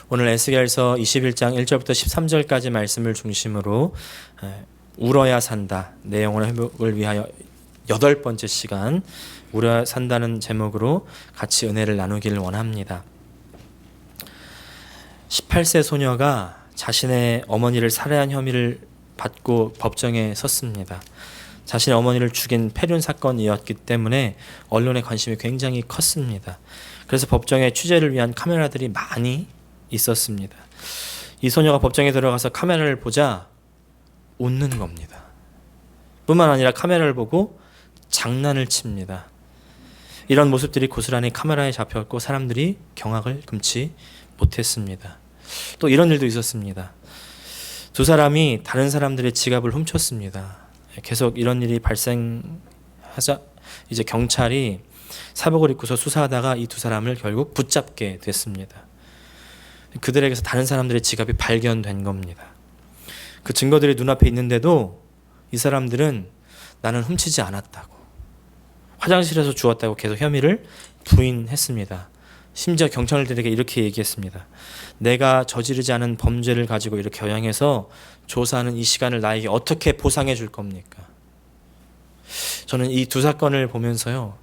오늘 에스겔서 21장 1절부터 13절까지 말씀을 중심으로 울어야 산다, 내 영혼의 회복을 위하여 8번째 시간 울어야 산다는 제목으로 같이 은혜를 나누기를 원합니다. 18세 소녀가 자신의 어머니를 살해한 혐의를 받고 법정에 섰습니다. 자신의 어머니를 죽인 폐륜 사건이었기 때문에 언론의 관심이 굉장히 컸습니다. 그래서 법정에 취재를 위한 카메라들이 많이 있었습니다. 이 소녀가 법정에 들어가서 카메라를 보자 웃는 겁니다. 뿐만 아니라 카메라를 보고 장난을 칩니다. 이런 모습들이 고스란히 카메라에 잡혔고 사람들이 경악을 금치 못했습니다. 또 이런 일도 있었습니다. 두 사람이 다른 사람들의 지갑을 훔쳤습니다. 계속 이런 일이 발생하자 이제 경찰이 사복을 입고서 수사하다가 이 두 사람을 결국 붙잡게 됐습니다. 그들에게서 다른 사람들의 지갑이 발견된 겁니다. 그 증거들이 눈앞에 있는데도 이 사람들은 나는 훔치지 않았다고, 화장실에서 주웠다고 계속 혐의를 부인했습니다. 심지어 경찰들에게 이렇게 얘기했습니다. 내가 저지르지 않은 범죄를 가지고 이렇게 겨냥해서 조사하는 이 시간을 나에게 어떻게 보상해 줄 겁니까? 저는 이 두 사건을 보면서요,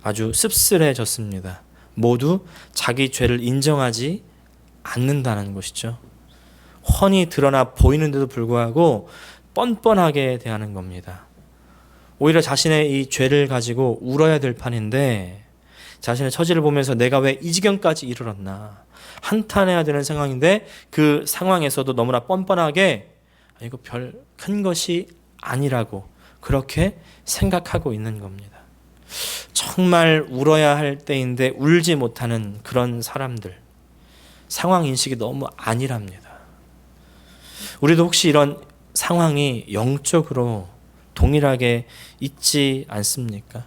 아주 씁쓸해졌습니다. 모두 자기 죄를 인정하지 않는다는 것이죠. 훤히 드러나 보이는데도 불구하고 뻔뻔하게 대하는 겁니다. 오히려 자신의 이 죄를 가지고 울어야 될 판인데 자신의 처지를 보면서 내가 왜 이 지경까지 이르렀나 한탄해야 되는 상황인데 그 상황에서도 너무나 뻔뻔하게 이거 별 큰 것이 아니라고 그렇게 생각하고 있는 겁니다. 정말 울어야 할 때인데 울지 못하는 그런 사람들, 상황 인식이 너무 안일합니다. 우리도 혹시 이런 상황이 영적으로 동일하게 있지 않습니까?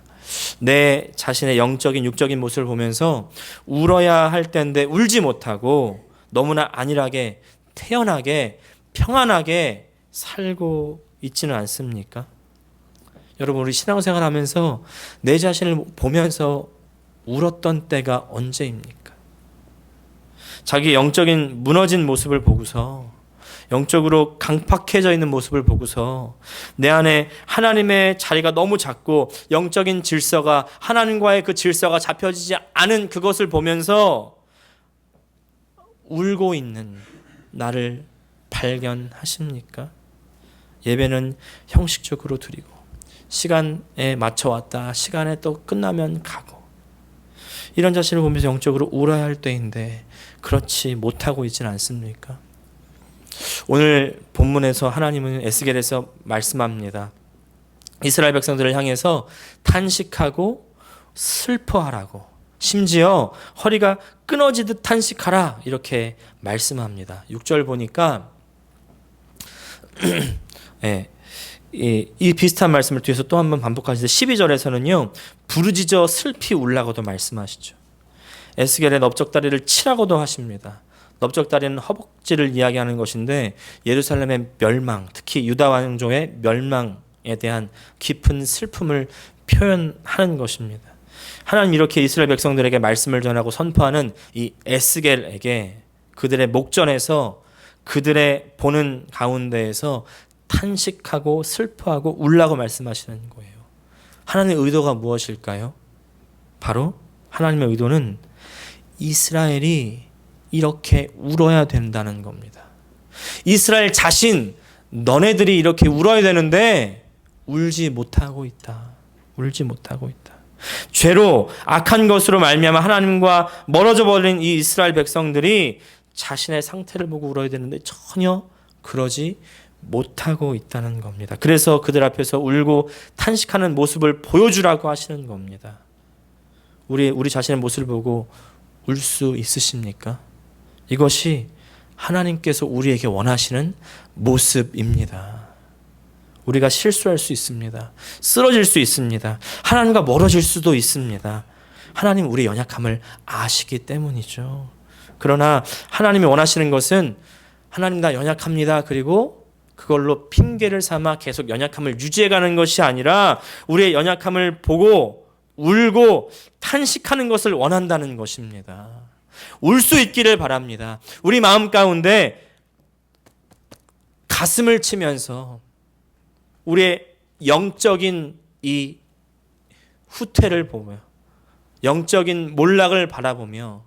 내 자신의 영적인 육적인 모습을 보면서 울어야 할 때인데 울지 못하고 너무나 안일하게 태연하게 평안하게 살고 있지는 않습니까? 여러분, 우리 신앙생활 하면서 내 자신을 보면서 울었던 때가 언제입니까? 자기 영적인 무너진 모습을 보고서, 영적으로 강팍해져 있는 모습을 보고서 내 안에 하나님의 자리가 너무 작고 영적인 질서가, 하나님과의 그 질서가 잡혀지지 않은 그것을 보면서 울고 있는 나를 발견하십니까? 예배는 형식적으로 드리고 시간에 맞춰 왔다 시간에 또 끝나면 가고, 이런 자신을 보면서 영적으로 울어야 할 때인데 그렇지 못하고 있지는 않습니까? 오늘 본문에서 하나님은 에스겔에서 말씀합니다. 이스라엘 백성들을 향해서 탄식하고 슬퍼하라고, 심지어 허리가 끊어지듯 탄식하라 이렇게 말씀합니다. 6절 보니까 네, 이 비슷한 말씀을 뒤에서 또 한 번 반복하시는데 12절에서는요 부르짖어 슬피 울라고도 말씀하시죠. 에스겔의 넓적다리를 치라고도 하십니다. 넓적다리는 허벅지를 이야기하는 것인데 예루살렘의 멸망, 특히 유다 왕족의 멸망에 대한 깊은 슬픔을 표현하는 것입니다. 하나님 이렇게 이스라엘 백성들에게 말씀을 전하고 선포하는 이 에스겔에게 그들의 목전에서 그들의 보는 가운데에서 탄식하고 슬퍼하고 울라고 말씀하시는 거예요. 하나님의 의도가 무엇일까요? 바로 하나님의 의도는 이스라엘이 이렇게 울어야 된다는 겁니다. 이스라엘 자신, 너네들이 이렇게 울어야 되는데 울지 못하고 있다. 울지 못하고 있다. 죄로 악한 것으로 말미암아 하나님과 멀어져 버린 이 이스라엘 백성들이 자신의 상태를 보고 울어야 되는데 전혀 그러지 못하고 있다는 겁니다. 그래서 그들 앞에서 울고 탄식하는 모습을 보여주라고 하시는 겁니다. 우리 자신의 모습을 보고 울 수 있으십니까? 이것이 하나님께서 우리에게 원하시는 모습입니다. 우리가 실수할 수 있습니다. 쓰러질 수 있습니다. 하나님과 멀어질 수도 있습니다. 하나님 우리의 연약함을 아시기 때문이죠. 그러나 하나님이 원하시는 것은 하나님 나 연약합니다. 그리고 그걸로 핑계를 삼아 계속 연약함을 유지해가는 것이 아니라 우리의 연약함을 보고 울고 탄식하는 것을 원한다는 것입니다. 울 수 있기를 바랍니다. 우리 마음 가운데 가슴을 치면서 우리의 영적인 이 후퇴를 보며 영적인 몰락을 바라보며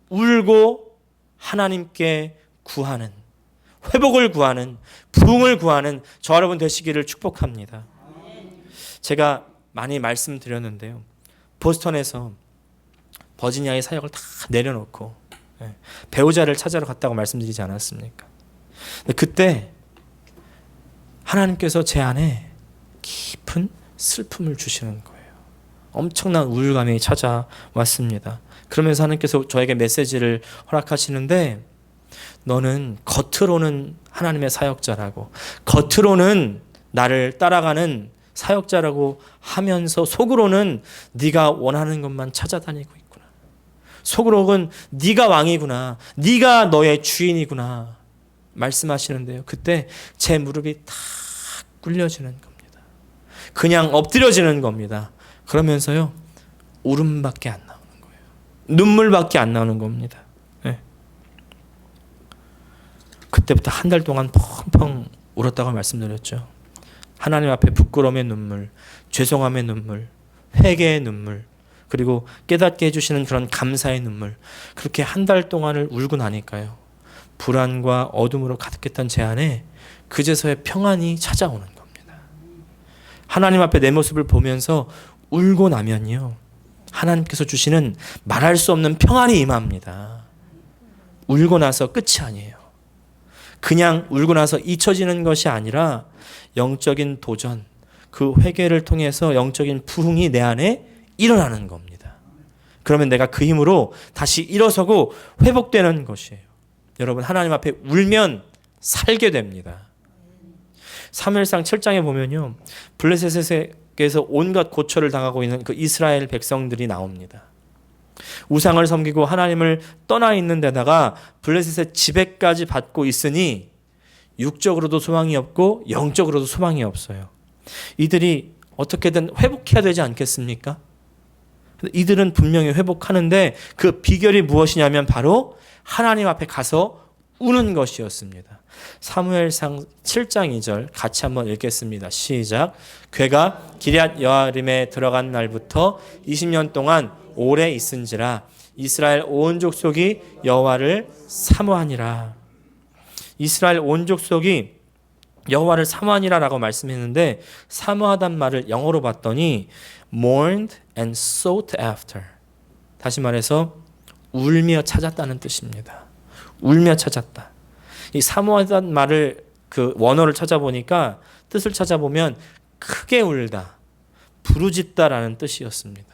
울고 하나님께 구하는, 회복을 구하는, 부흥을 구하는 저 여러분 되시기를 축복합니다. 제가 많이 말씀드렸는데요. 보스턴에서 버지니아의 사역을 다 내려놓고 배우자를 찾아러 갔다고 말씀드리지 않았습니까? 근데 그때 하나님께서 제 안에 깊은 슬픔을 주시는 거예요. 엄청난 우울감이 찾아왔습니다. 그러면서 하나님께서 저에게 메시지를 허락하시는데, 너는 겉으로는 하나님의 사역자라고, 겉으로는 나를 따라가는 사역자라고 하면서 속으로는 네가 원하는 것만 찾아다니고 있구나. 속으로는 네가 왕이구나. 네가 너의 주인이구나. 말씀하시는데요. 그때 제 무릎이 탁 꿇려지는 겁니다. 그냥 엎드려지는 겁니다. 그러면서요, 울음밖에 안 나오는 거예요. 눈물밖에 안 나오는 겁니다. 네. 그때부터 한 달 동안 펑펑 울었다고 말씀드렸죠. 하나님 앞에 부끄러움의 눈물, 죄송함의 눈물, 회개의 눈물, 그리고 깨닫게 해주시는 그런 감사의 눈물, 그렇게 한 달 동안을 울고 나니까요, 불안과 어둠으로 가득했던 제 안에 그제서야 평안이 찾아오는 겁니다. 하나님 앞에 내 모습을 보면서 울고 나면요, 하나님께서 주시는 말할 수 없는 평안이 임합니다. 울고 나서 끝이 아니에요. 그냥 울고 나서 잊혀지는 것이 아니라 영적인 도전, 그 회개를 통해서 영적인 부흥이 내 안에 일어나는 겁니다. 그러면 내가 그 힘으로 다시 일어서고 회복되는 것이에요. 여러분, 하나님 앞에 울면 살게 됩니다. 사무엘상 7장에 보면요, 블레셋에서 온갖 고초를 당하고 있는 그 이스라엘 백성들이 나옵니다. 우상을 섬기고 하나님을 떠나 있는 데다가 블레셋의 지배까지 받고 있으니 육적으로도 소망이 없고 영적으로도 소망이 없어요. 이들이 어떻게든 회복해야 되지 않겠습니까? 이들은 분명히 회복하는데 그 비결이 무엇이냐면 바로 하나님 앞에 가서 우는 것이었습니다. 사무엘상 7장 2절 같이 한번 읽겠습니다. 시작. 괴가 기럇 여아림에 들어간 날부터 20년 동안 오래 있은지라 이스라엘 온 족속이 여호와를 사모하니라. 이스라엘 온 족속이 여호와를 사모하니라라고 말씀했는데, 사모하단 말을 영어로 봤더니 mourned and sought after. 다시 말해서 울며 찾았다는 뜻입니다. 울며 찾았다. 이 사모하단 말을 그 원어를 찾아보니까, 뜻을 찾아보면 크게 울다, 부르짖다라는 뜻이었습니다.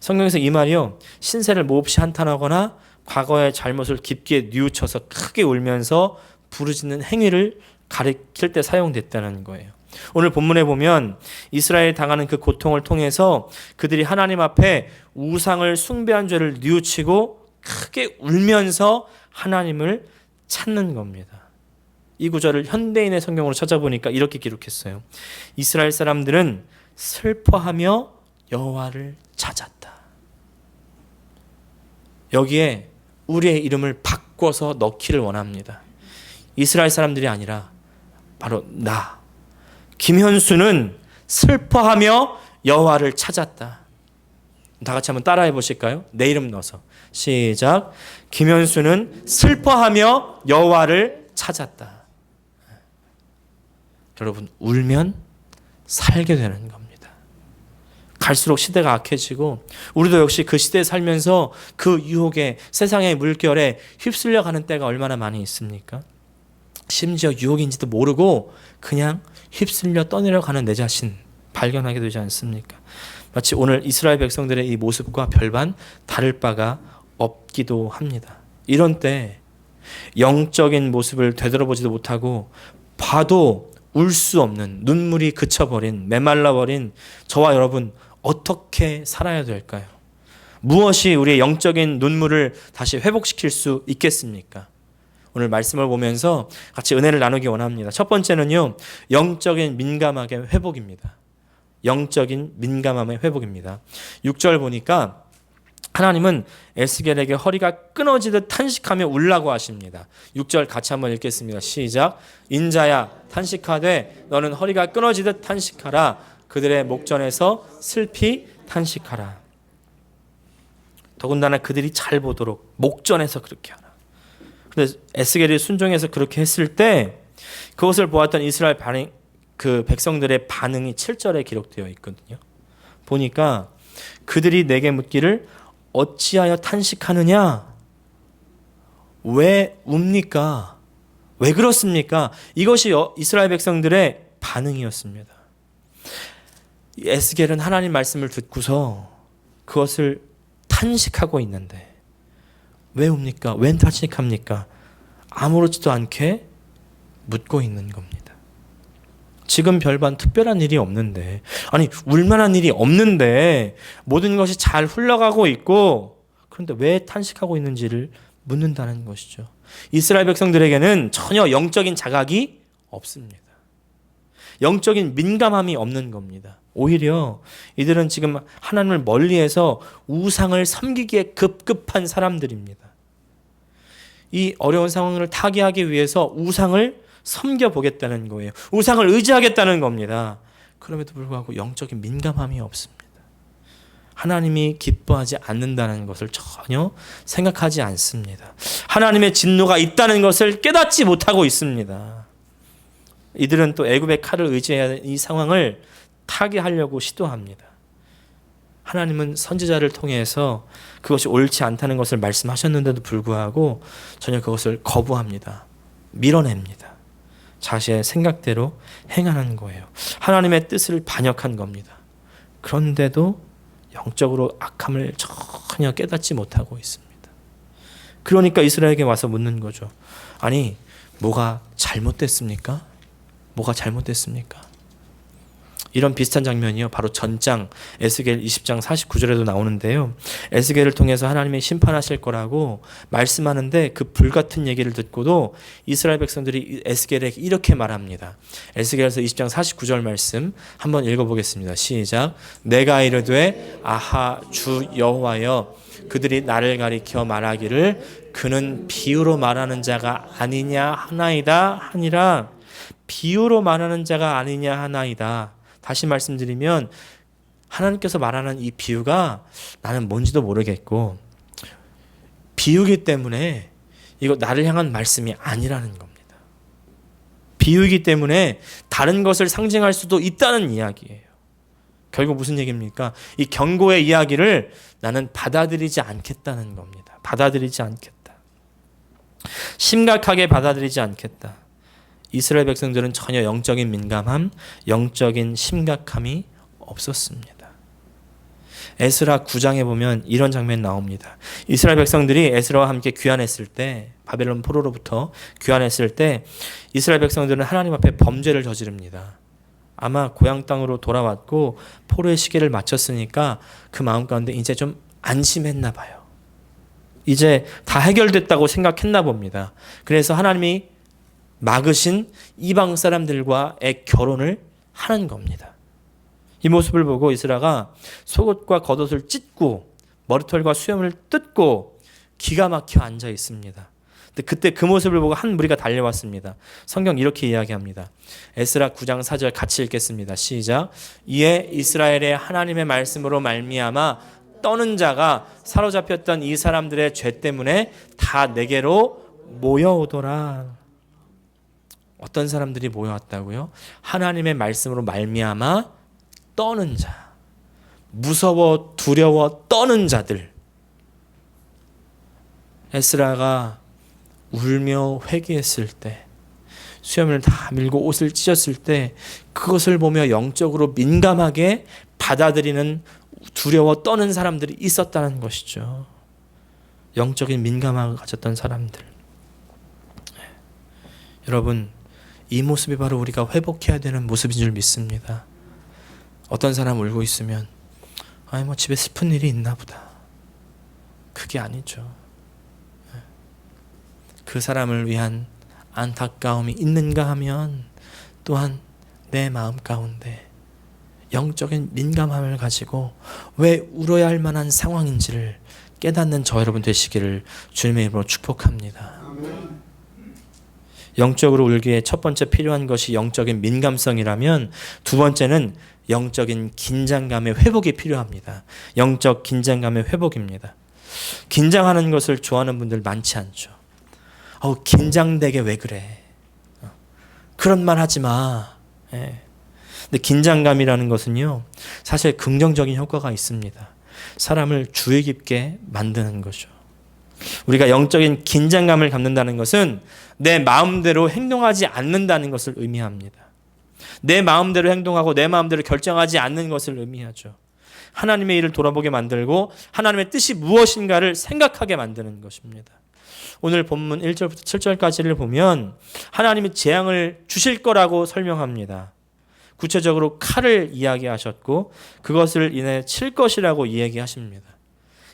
성경에서 이 말이요, 신세를 몹시 한탄하거나 과거의 잘못을 깊게 뉘우쳐서 크게 울면서 부르짖는 행위를 가리킬 때 사용됐다는 거예요. 오늘 본문에 보면 이스라엘이 당하는 그 고통을 통해서 그들이 하나님 앞에 우상을 숭배한 죄를 뉘우치고 크게 울면서 하나님을 찾는 겁니다. 이 구절을 현대인의 성경으로 찾아보니까 이렇게 기록했어요. 이스라엘 사람들은 슬퍼하며 여호와를 찾았다. 여기에 우리의 이름을 바꿔서 넣기를 원합니다. 이스라엘 사람들이 아니라 바로 나, 김현수는 슬퍼하며 여호와를 찾았다. 다 같이 한번 따라해 보실까요? 내 이름 넣어서 시작. 김현수는 슬퍼하며 여호와를 찾았다. 여러분, 울면 살게 되는 겁니다. 갈수록 시대가 악해지고 우리도 역시 그 시대에 살면서 그 유혹에, 세상의 물결에 휩쓸려가는 때가 얼마나 많이 있습니까? 심지어 유혹인지도 모르고 그냥 휩쓸려 떠내려가는 내 자신 발견하게 되지 않습니까? 마치 오늘 이스라엘 백성들의 이 모습과 별반 다를 바가 없기도 합니다. 이런 때 영적인 모습을 되돌아보지도 못하고 봐도 울 수 없는, 눈물이 그쳐버린, 메말라버린 저와 여러분, 어떻게 살아야 될까요? 무엇이 우리의 영적인 눈물을 다시 회복시킬 수 있겠습니까? 오늘 말씀을 보면서 같이 은혜를 나누기 원합니다. 첫 번째는요, 영적인 민감함의 회복입니다. 영적인 민감함의 회복입니다. 6절 보니까 하나님은 에스겔에게 허리가 끊어지듯 탄식하며 울라고 하십니다. 6절 같이 한번 읽겠습니다. 시작. 인자야 탄식하되 너는 허리가 끊어지듯 탄식하라. 그들의 목전에서 슬피 탄식하라. 더군다나 그들이 잘 보도록 목전에서 그렇게 하라. 근데 에스겔이 순종해서 그렇게 했을 때 그것을 보았던 이스라엘 그 백성들의 반응이 7절에 기록되어 있거든요. 보니까 그들이 내게 묻기를 어찌하여 탄식하느냐? 왜 웁니까? 왜 그렇습니까? 이것이 이스라엘 백성들의 반응이었습니다. 에스겔은 하나님 말씀을 듣고서 그것을 탄식하고 있는데 왜 웁니까? 왜 탄식합니까? 아무렇지도 않게 묻고 있는 겁니다. 지금 별반 특별한 일이 없는데, 아니 울만한 일이 없는데 모든 것이 잘 흘러가고 있고, 그런데 왜 탄식하고 있는지를 묻는다는 것이죠. 이스라엘 백성들에게는 전혀 영적인 자각이 없습니다. 영적인 민감함이 없는 겁니다. 오히려 이들은 지금 하나님을 멀리해서 우상을 섬기기에 급급한 사람들입니다. 이 어려운 상황을 타개하기 위해서 우상을 섬겨보겠다는 거예요. 우상을 의지하겠다는 겁니다. 그럼에도 불구하고 영적인 민감함이 없습니다. 하나님이 기뻐하지 않는다는 것을 전혀 생각하지 않습니다. 하나님의 진노가 있다는 것을 깨닫지 못하고 있습니다. 이들은 또 애굽의 칼을 의지해야 이 상황을 타개하려고 시도합니다. 하나님은 선지자를 통해서 그것이 옳지 않다는 것을 말씀하셨는데도 불구하고 전혀 그것을 거부합니다. 밀어냅니다. 자신의 생각대로 행하는 거예요. 하나님의 뜻을 반역한 겁니다. 그런데도 영적으로 악함을 전혀 깨닫지 못하고 있습니다. 그러니까 이스라엘에게 와서 묻는 거죠. 아니, 뭐가 잘못됐습니까? 뭐가 잘못됐습니까? 이런 비슷한 장면이요, 바로 전장 에스겔 20장 49절에도 나오는데요. 에스겔을 통해서 하나님이 심판하실 거라고 말씀하는데 그 불같은 얘기를 듣고도 이스라엘 백성들이 에스겔에게 이렇게 말합니다. 에스겔에서 20장 49절 말씀 한번 읽어보겠습니다. 시작. 내가 이르되 아하 주 여호와여, 그들이 나를 가리켜 말하기를 그는 비유로 말하는 자가 아니냐 하나이다 하니라. 비유로 말하는 자가 아니냐 하나이다. 다시 말씀드리면 하나님께서 말하는 이 비유가 나는 뭔지도 모르겠고 비유이기 때문에 이거 나를 향한 말씀이 아니라는 겁니다. 비유이기 때문에 다른 것을 상징할 수도 있다는 이야기예요. 결국 무슨 얘기입니까? 이 경고의 이야기를 나는 받아들이지 않겠다는 겁니다. 받아들이지 않겠다. 심각하게 받아들이지 않겠다. 이스라엘 백성들은 전혀 영적인 민감함, 영적인 심각함이 없었습니다. 에스라 9장에 보면 이런 장면이 나옵니다. 이스라엘 백성들이 에스라와 함께 귀환했을 때, 바벨론 포로로부터 귀환했을 때 이스라엘 백성들은 하나님 앞에 범죄를 저지릅니다. 아마 고향 땅으로 돌아왔고 포로의 시계를 마쳤으니까 그 마음 가운데 이제 좀 안심했나 봐요. 이제 다 해결됐다고 생각했나 봅니다. 그래서 하나님이 막으신 이방 사람들과의 결혼을 하는 겁니다. 이 모습을 보고 이스라가 속옷과 겉옷을 찢고 머리털과 수염을 뜯고 기가 막혀 앉아 있습니다. 그때 그 모습을 보고 한 무리가 달려왔습니다. 성경 이렇게 이야기합니다. 에스라 9장 4절 같이 읽겠습니다. 시작. 이에 이스라엘의 하나님의 말씀으로 말미암아 떠는 자가 사로잡혔던 이 사람들의 죄 때문에 다 내게로 모여오더라. 어떤 사람들이 모여왔다고요? 하나님의 말씀으로 말미암아 떠는 자, 무서워 두려워 떠는 자들. 에스라가 울며 회개했을 때, 수염을 다 밀고 옷을 찢었을 때 그것을 보며 영적으로 민감하게 받아들이는 두려워 떠는 사람들이 있었다는 것이죠. 영적인 민감함을 가졌던 사람들. 여러분, 이 모습이 바로 우리가 회복해야 되는 모습인 줄 믿습니다. 어떤 사람 울고 있으면 아니 뭐 집에 슬픈 일이 있나 보다. 그게 아니죠. 그 사람을 위한 안타까움이 있는가 하면 또한 내 마음 가운데 영적인 민감함을 가지고 왜 울어야 할 만한 상황인지를 깨닫는 저 여러분 되시기를 주님의 이름으로 축복합니다. 영적으로 울기에 첫 번째 필요한 것이 영적인 민감성이라면 두 번째는 영적인 긴장감의 회복이 필요합니다. 영적 긴장감의 회복입니다. 긴장하는 것을 좋아하는 분들 많지 않죠. 긴장되게 왜 그래? 그런 말 하지 마. 근데 긴장감이라는 것은요, 사실 긍정적인 효과가 있습니다. 사람을 주의 깊게 만드는 거죠. 우리가 영적인 긴장감을 갖는다는 것은 내 마음대로 행동하지 않는다는 것을 의미합니다. 내 마음대로 행동하고 내 마음대로 결정하지 않는 것을 의미하죠. 하나님의 일을 돌아보게 만들고 하나님의 뜻이 무엇인가를 생각하게 만드는 것입니다. 오늘 본문 1절부터 7절까지를 보면 하나님이 재앙을 주실 거라고 설명합니다. 구체적으로 칼을 이야기하셨고 그것을 인해 칠 것이라고 이야기하십니다.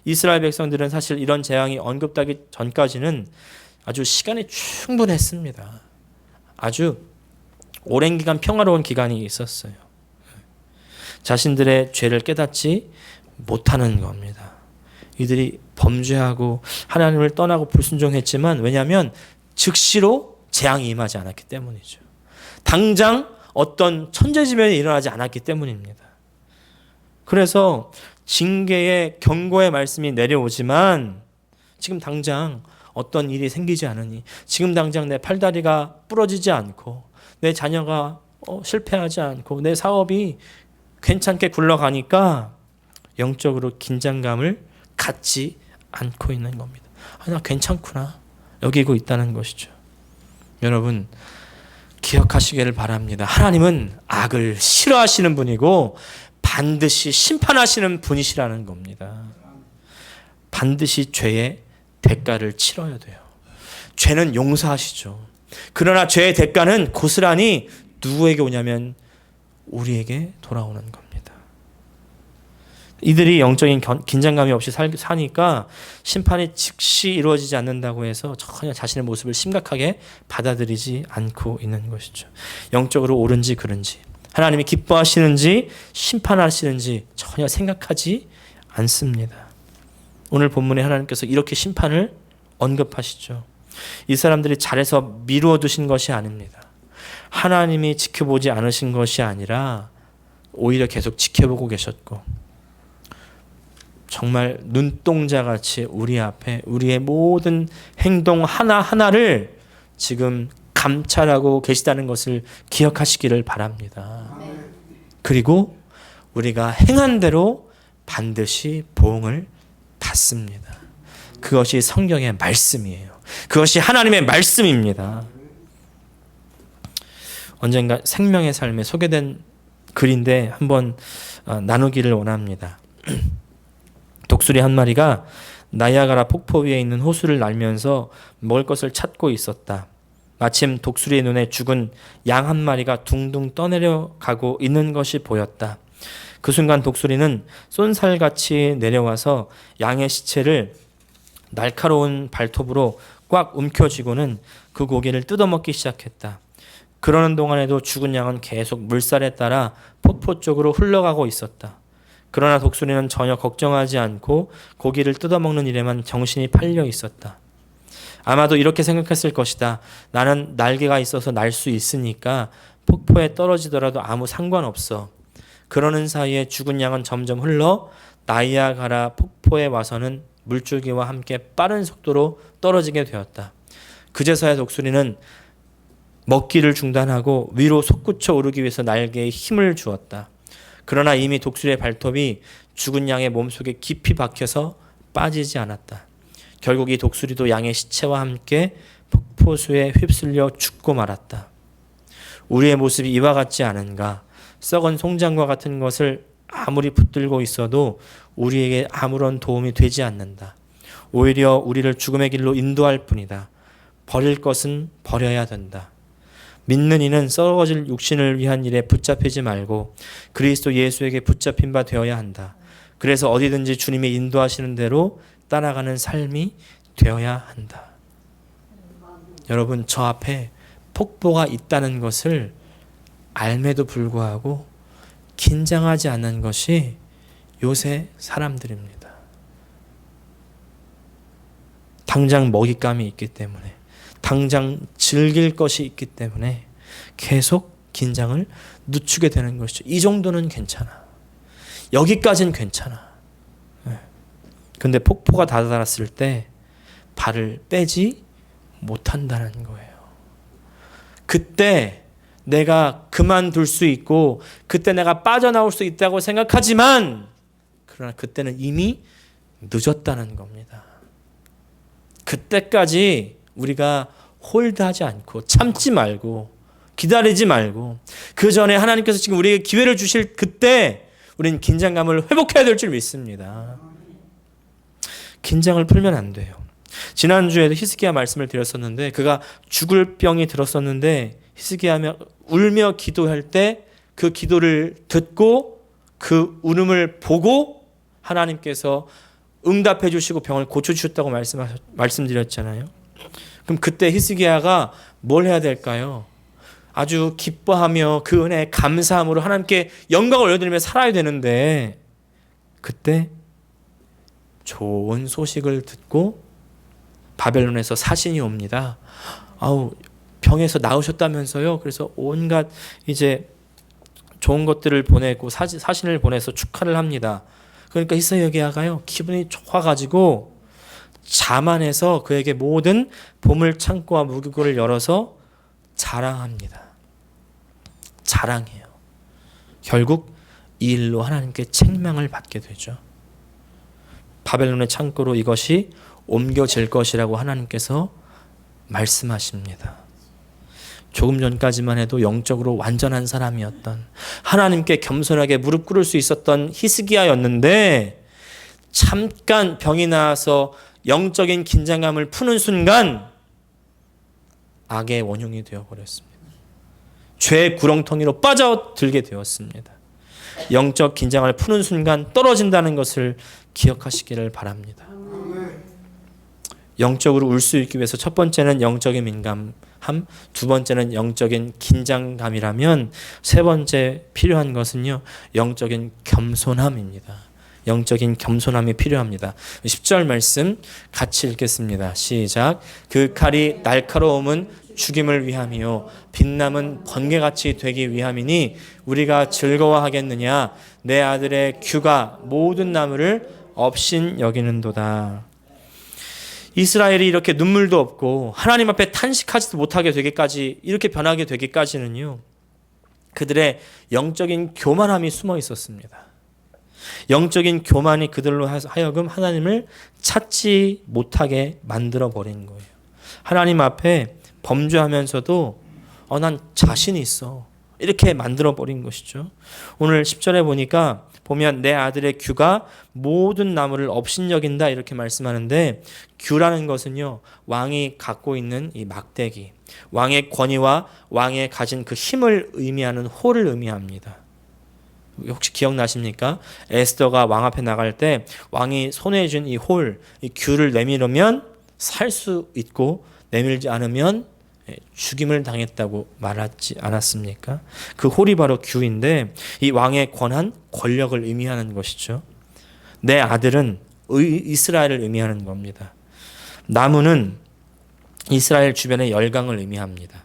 이스라엘 백성들은 사실 이런 재앙이 언급되기 전까지는 아주 시간이 충분했습니다. 아주 오랜 기간 평화로운 기간이 있었어요. 자신들의 죄를 깨닫지 못하는 겁니다. 이들이 범죄하고 하나님을 떠나고 불순종했지만 왜냐하면 즉시로 재앙이 임하지 않았기 때문이죠. 당장 어떤 천재지변이 일어나지 않았기 때문입니다. 그래서 징계의 경고의 말씀이 내려오지만 지금 당장 어떤 일이 생기지 않으니, 지금 당장 내 팔다리가 부러지지 않고 내 자녀가 실패하지 않고 내 사업이 괜찮게 굴러가니까 영적으로 긴장감을 갖지 않고 있는 겁니다. 나 괜찮구나 여기고 있다는 것이죠. 여러분 기억하시기를 바랍니다. 하나님은 악을 싫어하시는 분이고 반드시 심판하시는 분이시라는 겁니다. 반드시 죄의 대가를 치러야 돼요. 죄는 용서하시죠. 그러나 죄의 대가는 고스란히 누구에게 오냐면 우리에게 돌아오는 겁니다. 이들이 영적인 긴장감이 없이 사니까 심판이 즉시 이루어지지 않는다고 해서 전혀 자신의 모습을 심각하게 받아들이지 않고 있는 것이죠. 영적으로 옳은지 그른지, 하나님이 기뻐하시는지 심판하시는지 전혀 생각하지 않습니다. 오늘 본문에 하나님께서 이렇게 심판을 언급하시죠. 이 사람들이 잘해서 미루어 두신 것이 아닙니다. 하나님이 지켜보지 않으신 것이 아니라 오히려 계속 지켜보고 계셨고 정말 눈동자같이 우리 앞에 우리의 모든 행동 하나하나를 지금 감찰하고 계시다는 것을 기억하시기를 바랍니다. 그리고 우리가 행한 대로 반드시 보응을 받습니다. 그것이 성경의 말씀이에요. 그것이 하나님의 말씀입니다. 언젠가 생명의 삶에 소개된 글인데 한번 나누기를 원합니다. 독수리 한 마리가 나이아가라 폭포 위에 있는 호수를 날면서 먹을 것을 찾고 있었다. 마침 독수리의 눈에 죽은 양 한 마리가 둥둥 떠내려가고 있는 것이 보였다. 그 순간 독수리는 쏜살같이 내려와서 양의 시체를 날카로운 발톱으로 꽉 움켜쥐고는 그 고기를 뜯어먹기 시작했다. 그러는 동안에도 죽은 양은 계속 물살에 따라 폭포 쪽으로 흘러가고 있었다. 그러나 독수리는 전혀 걱정하지 않고 고기를 뜯어먹는 일에만 정신이 팔려 있었다. 아마도 이렇게 생각했을 것이다. 나는 날개가 있어서 날 수 있으니까 폭포에 떨어지더라도 아무 상관없어. 그러는 사이에 죽은 양은 점점 흘러 나이아가라 폭포에 와서는 물줄기와 함께 빠른 속도로 떨어지게 되었다. 그제서야 독수리는 먹기를 중단하고 위로 솟구쳐 오르기 위해서 날개에 힘을 주었다. 그러나 이미 독수리의 발톱이 죽은 양의 몸속에 깊이 박혀서 빠지지 않았다. 결국 이 독수리도 양의 시체와 함께 폭포수에 휩쓸려 죽고 말았다. 우리의 모습이 이와 같지 않은가? 썩은 송장과 같은 것을 아무리 붙들고 있어도 우리에게 아무런 도움이 되지 않는다. 오히려 우리를 죽음의 길로 인도할 뿐이다. 버릴 것은 버려야 된다. 믿는 이는 썩어질 육신을 위한 일에 붙잡히지 말고 그리스도 예수에게 붙잡힌 바 되어야 한다. 그래서 어디든지 주님이 인도하시는 대로 따라가는 삶이 되어야 한다. 여러분, 저 앞에 폭포가 있다는 것을 알매도 불구하고 긴장하지 않는 것이 요새 사람들입니다. 당장 먹잇감이 있기 때문에, 당장 즐길 것이 있기 때문에 계속 긴장을 늦추게 되는 것이죠. 이 정도는 괜찮아. 여기까지는 괜찮아. 근데 폭포가 다다랐을 때 발을 빼지 못한다는 거예요. 그때 내가 그만둘 수 있고 그때 내가 빠져나올 수 있다고 생각하지만 그러나 그때는 이미 늦었다는 겁니다. 그때까지 우리가 홀드하지 않고 참지 말고 기다리지 말고 그 전에 하나님께서 지금 우리에게 기회를 주실 그때 우리는 긴장감을 회복해야 될 줄 믿습니다. 긴장을 풀면 안 돼요. 지난주에도 히스기야 말씀을 드렸었는데 그가 죽을 병이 들었었는데 히스기야가 울며 기도할 때 그 기도를 듣고 그 울음을 보고 하나님께서 응답해 주시고 병을 고쳐주셨다고 말씀드렸잖아요. 그럼 그때 히스기야가 뭘 해야 될까요? 아주 기뻐하며 그 은혜에 감사함으로 하나님께 영광을 올려드리며 살아야 되는데 그때 좋은 소식을 듣고 바벨론에서 사신이 옵니다. 병에서 나으셨다면서요? 그래서 온갖 이제 좋은 것들을 보내고 사신을 보내서 축하를 합니다. 그러니까 히스기야가요 기분이 좋아가지고 자만해서 그에게 모든 보물 창고와 무기고를 열어서 자랑합니다. 자랑해요. 결국 이 일로 하나님께 책망을 받게 되죠. 바벨론의 창고로 이것이 옮겨질 것이라고 하나님께서 말씀하십니다. 조금 전까지만 해도 영적으로 완전한 사람이었던 하나님께 겸손하게 무릎 꿇을 수 있었던 히스기야였는데 잠깐 병이 나와서 영적인 긴장감을 푸는 순간 악의 원흉이 되어버렸습니다. 죄의 구렁텅이로 빠져들게 되었습니다. 영적 긴장을 푸는 순간 떨어진다는 것을 기억하시기를 바랍니다. 영적으로 울 수 있기 위해서 첫 번째는 영적인 민감함, 두 번째는 영적인 긴장감이라면 세 번째 필요한 것은요 영적인 겸손함입니다. 영적인 겸손함이 필요합니다. 10절 말씀 같이 읽겠습니다. 시작. 그 칼이 날카로움은 죽임을 위함이요 빛남은 번개같이 되기 위함이니 우리가 즐거워하겠느냐. 내 아들의 규가 모든 나무를 업신 여기는도다. 이스라엘이 이렇게 눈물도 없고 하나님 앞에 탄식하지도 못하게 되기까지 이렇게 변하게 되기까지는요 그들의 영적인 교만함이 숨어 있었습니다. 영적인 교만이 그들로 하여금 하나님을 찾지 못하게 만들어 버린 거예요. 하나님 앞에 범죄하면서도 난 자신이 있어 이렇게 만들어 버린 것이죠. 오늘 10절에 보면 내 아들의 규가 모든 나무를 업신여긴다 이렇게 말씀하는데 규라는 것은요 왕이 갖고 있는 이 막대기, 왕의 권위와 왕의 가진 그 힘을 의미하는 홀을 의미합니다. 혹시 기억나십니까? 에스더가 왕 앞에 나갈 때 왕이 손에 준 이 홀, 이 규를 내밀으면 살 수 있고 내밀지 않으면 죽임을 당했다고 말하지 않았습니까? 그 홀이 바로 규인데 이 왕의 권한, 권력을 의미하는 것이죠. 내 아들은 이스라엘을 의미하는 겁니다. 나무는 이스라엘 주변의 열강을 의미합니다.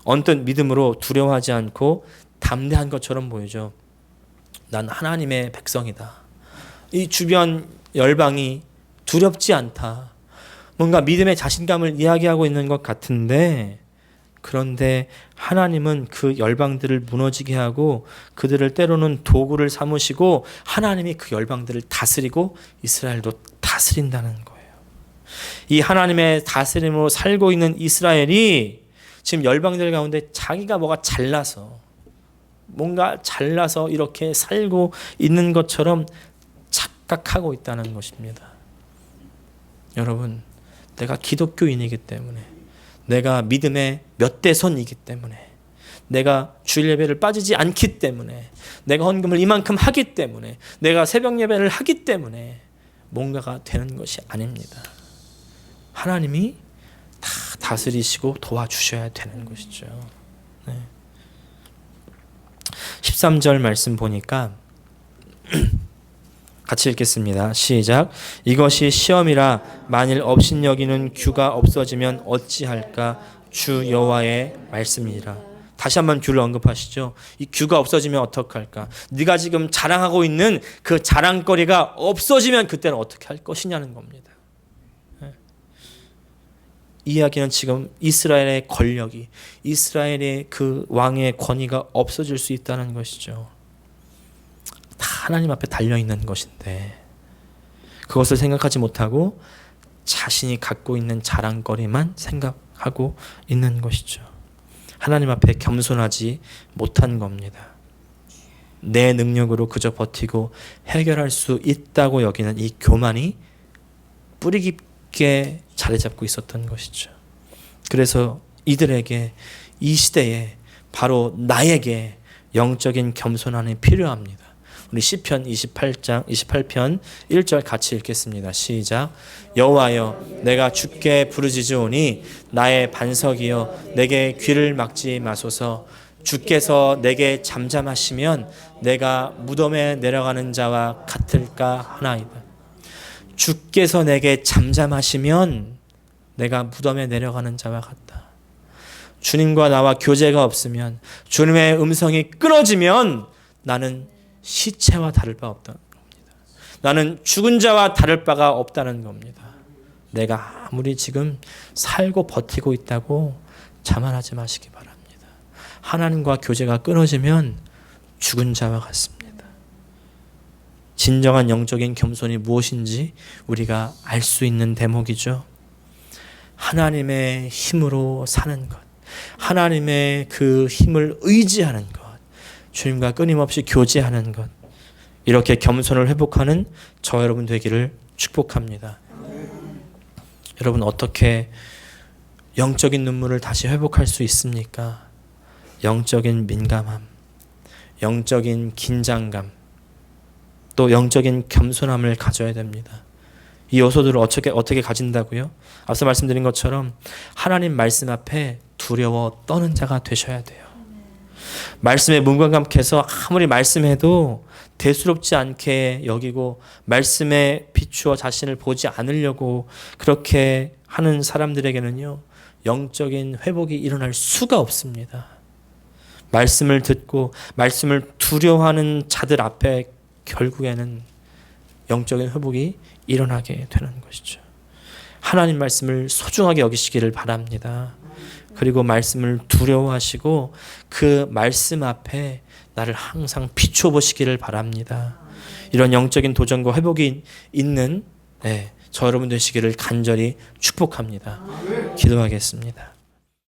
언뜻 믿음으로 두려워하지 않고 담대한 것처럼 보이죠. 난 하나님의 백성이다. 이 주변 열방이 두렵지 않다. 뭔가 믿음의 자신감을 이야기하고 있는 것 같은데 그런데 하나님은 그 열방들을 무너지게 하고 그들을 때로는 도구를 삼으시고 하나님이 그 열방들을 다스리고 이스라엘도 다스린다는 거예요. 이 하나님의 다스림으로 살고 있는 이스라엘이 지금 열방들 가운데 자기가 뭔가 잘나서 이렇게 살고 있는 것처럼 착각하고 있다는 것입니다. 여러분, 내가 기독교인이기 때문에, 내가 믿음의 몇 대 손이기 때문에, 내가 주일 예배를 빠지지 않기 때문에, 내가 헌금을 이만큼 하기 때문에, 내가 새벽 예배를 하기 때문에 뭔가가 되는 것이 아닙니다. 하나님이 다 다스리시고 도와주셔야 되는 것이죠. 13절 말씀 보니까 같이 읽겠습니다. 시작. 이것이 시험이라 만일 업신여기는 규가 없어지면 어찌할까? 주 여호와의 말씀이라. 다시 한번 규를 언급하시죠. 이 규가 없어지면 어떡할까? 네가 지금 자랑하고 있는 그 자랑거리가 없어지면 그때는 어떻게 할 것이냐는 겁니다. 이 이야기는 지금 이스라엘의 권력이, 이스라엘의 그 왕의 권위가 없어질 수 있다는 것이죠. 다 하나님 앞에 달려있는 것인데 그것을 생각하지 못하고 자신이 갖고 있는 자랑거리만 생각하고 있는 것이죠. 하나님 앞에 겸손하지 못한 겁니다. 내 능력으로 그저 버티고 해결할 수 있다고 여기는 이 교만이 뿌리 깊게 자리 잡고 있었던 것이죠. 그래서 이들에게 이 시대에 바로 나에게 영적인 겸손함이 필요합니다. 우리 시편 28편 1절 같이 읽겠습니다. 시작. 여호와여 내가 주께 부르짖으오니 나의 반석이여 내게 귀를 막지 마소서. 주께서 내게 잠잠하시면 내가 무덤에 내려가는 자와 같을까 하나이다. 주께서 내게 잠잠하시면 내가 무덤에 내려가는 자와 같다. 주님과 나와 교제가 없으면, 주님의 음성이 끊어지면 나는 시체와 다를 바 없다는 겁니다. 나는 죽은 자와 다를 바가 없다는 겁니다. 내가 아무리 지금 살고 버티고 있다고 자만하지 마시기 바랍니다. 하나님과 교제가 끊어지면 죽은 자와 같습니다. 진정한 영적인 겸손이 무엇인지 우리가 알 수 있는 대목이죠. 하나님의 힘으로 사는 것, 하나님의 그 힘을 의지하는 것, 주님과 끊임없이 교제하는 것, 이렇게 겸손을 회복하는 저 여러분 되기를 축복합니다. 여러분 어떻게 영적인 눈물을 다시 회복할 수 있습니까? 영적인 민감함, 영적인 긴장감, 또 영적인 겸손함을 가져야 됩니다. 이 요소들을 어떻게 가진다고요? 앞서 말씀드린 것처럼 하나님 말씀 앞에 두려워 떠는 자가 되셔야 돼요. 말씀에 문감각해서 아무리 말씀해도 대수롭지 않게 여기고 말씀에 비추어 자신을 보지 않으려고 그렇게 하는 사람들에게는요, 영적인 회복이 일어날 수가 없습니다. 말씀을 듣고 말씀을 두려워하는 자들 앞에 결국에는 영적인 회복이 일어나게 되는 것이죠. 하나님 말씀을 소중하게 여기시기를 바랍니다. 그리고 말씀을 두려워하시고 그 말씀 앞에 나를 항상 비춰 보시기를 바랍니다. 이런 영적인 도전과 회복이 있는 저 여러분 되시기를 간절히 축복합니다. 기도하겠습니다.